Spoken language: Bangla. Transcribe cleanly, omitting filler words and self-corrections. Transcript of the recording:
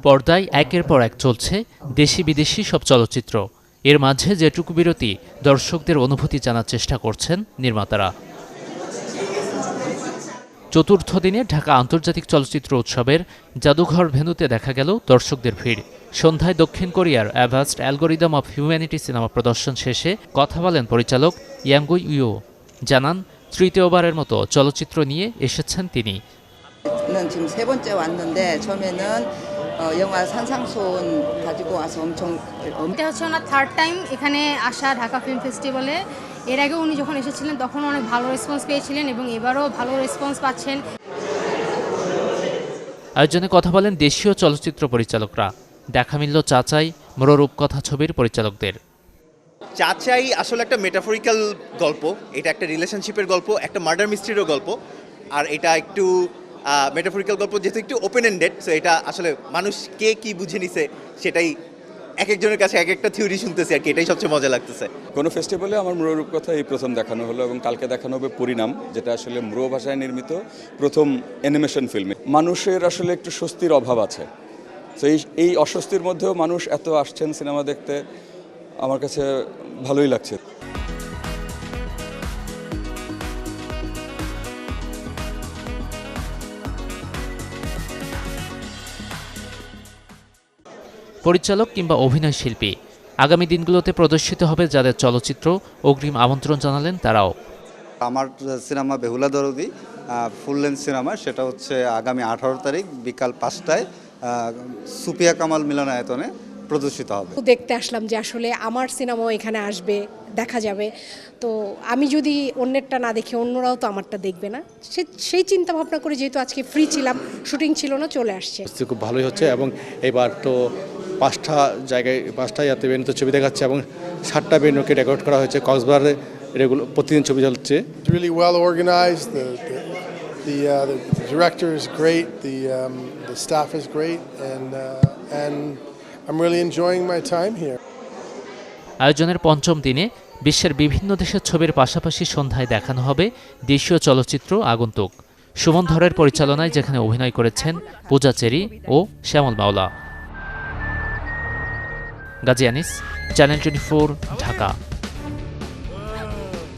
পর্দায় একের পর এক চলছে দেশি বিদেশি সব চলচ্চিত্র। এর মাঝে যেটুকু বিরতি, দর্শকদের অনুভূতি জানার চেষ্টা করছেন নির্মাতারা। চতুর্থ দিনে ঢাকা আন্তর্জাতিক চলচ্চিত্র উৎসবের জাদুঘর ভেন্যুতে দেখা গেল দর্শকদের ভিড়। সন্ধ্যায় দক্ষিণ কোরিয়ার Avast algorithm of humanity cinema প্রদর্শন শেষে কথা বলেন পরিচালক ইয়াঙ্গুই ইউ। জানান, তৃতীয়বারের মতো চলচ্চিত্র নিয়ে এসেছেন তিনি। 지금 세 번째 왔는데 처음에는 영화 산상수훈 가지고 와서 এটা হচ্ছে ওনার থার্ড টাইম এখানে আসা ঢাকা ফিল্ম ফেস্টিভ্যালে। এর আগে উনি যখন এসেছিলেন তখন অনেক ভালো রেসপন্স পেয়েছিলেন এবং এবারও ভালো রেসপন্স পাচ্ছেন। আয়োজনে কথা বলেন দেশীয় চলচ্চিত্র পরিচালকরা। দেখা মিলল চাচাই, মোর রূপকথা ছবির পরিচালকদের। চাচাই আসলে একটা মেটাফরিক্যাল গল্প, এটা একটা রিলেশনশিপের গল্প, একটা মার্ডার মিস্ট্রিরও গল্প। আর এটা একটু মেটাফরিক্যাল গল্প, যেহেতু একটু ওপেন এন্ডেড, সো এটা আসলে মানুষ কে কি বুঝে নিছে সেটাই এক একজনের কাছে এক একটা থিওরি শুনতেছে, আর কি এটাই সবচেয়ে মজা লাগতেছে। কোনো ফেস্টিভ্যালে আমার মূল রূপকথা এই প্রথম দেখানো হলো এবং কালকে দেখানো হবে পরিণাম, যেটা আসলে মূল ভাষায় নির্মিত প্রথম অ্যানিমেশন ফিল্মে। মানুষের আসলে একটু স্বস্তির অভাব আছে, তো এই অস্বস্তির মধ্যেও মানুষ এত আসছেন সিনেমা দেখতে, আমার কাছে ভালোই লাগছে। পরিচালক কিংবা অভিনয় শিল্পী আগামী দিনগুলোতে প্রদর্শিত হবে যাদের চলচ্চিত্র, অগ্রিম আমন্ত্রণ জানালেন তারাও। আমার সিনেমা বেহুলা দরদি ফুল লেন্থ সিনেমা, সেটা হচ্ছে আগামী 18 তারিখ বিকাল 5টায় সুপিয়া কামাল মিলনায়তনে প্রদর্শিত হবে। দেখতে আসলাম যে আসলে আমার সিনেমাও এখানে আসবে, দেখা যাবে। তো আমি যদি অন্যেরটা না দেখি অন্যরাও তো আমারটা দেখবে না, সেই চিন্তা ভাবনা করে যেহেতু আজকে ফ্রি ছিলাম, শুটিং ছিল না, চলে আসছে। খুব ভালোই হচ্ছে এবং এবার তো 5টা জায়গায় 5টা ভেন্যুতে ছবি দেখাচ্ছে এবং 7টা ভেন্যুকে ডেকোরেট করা হয়েছে। কক্সবাজারে এগুলো প্রতিদিন ছবি চলছে। Really well organized. The director is great. The staff is great, and I'm really enjoying my time here. আয়োজনের পঞ্চম দিনে বিশ্বের বিভিন্ন দেশের ছবির পাশাপাশি সন্ধ্যায় দেখানো হবে দেশীয় চলচ্চিত্র আগন্তুক। সুমন ধরের পরিচালনায় যেখানে অভিনয় করেছেন পূজা চেরি ও শ্যামল মাওলা। গাজী আনিস, চ্যানেল 24, ঢাকা।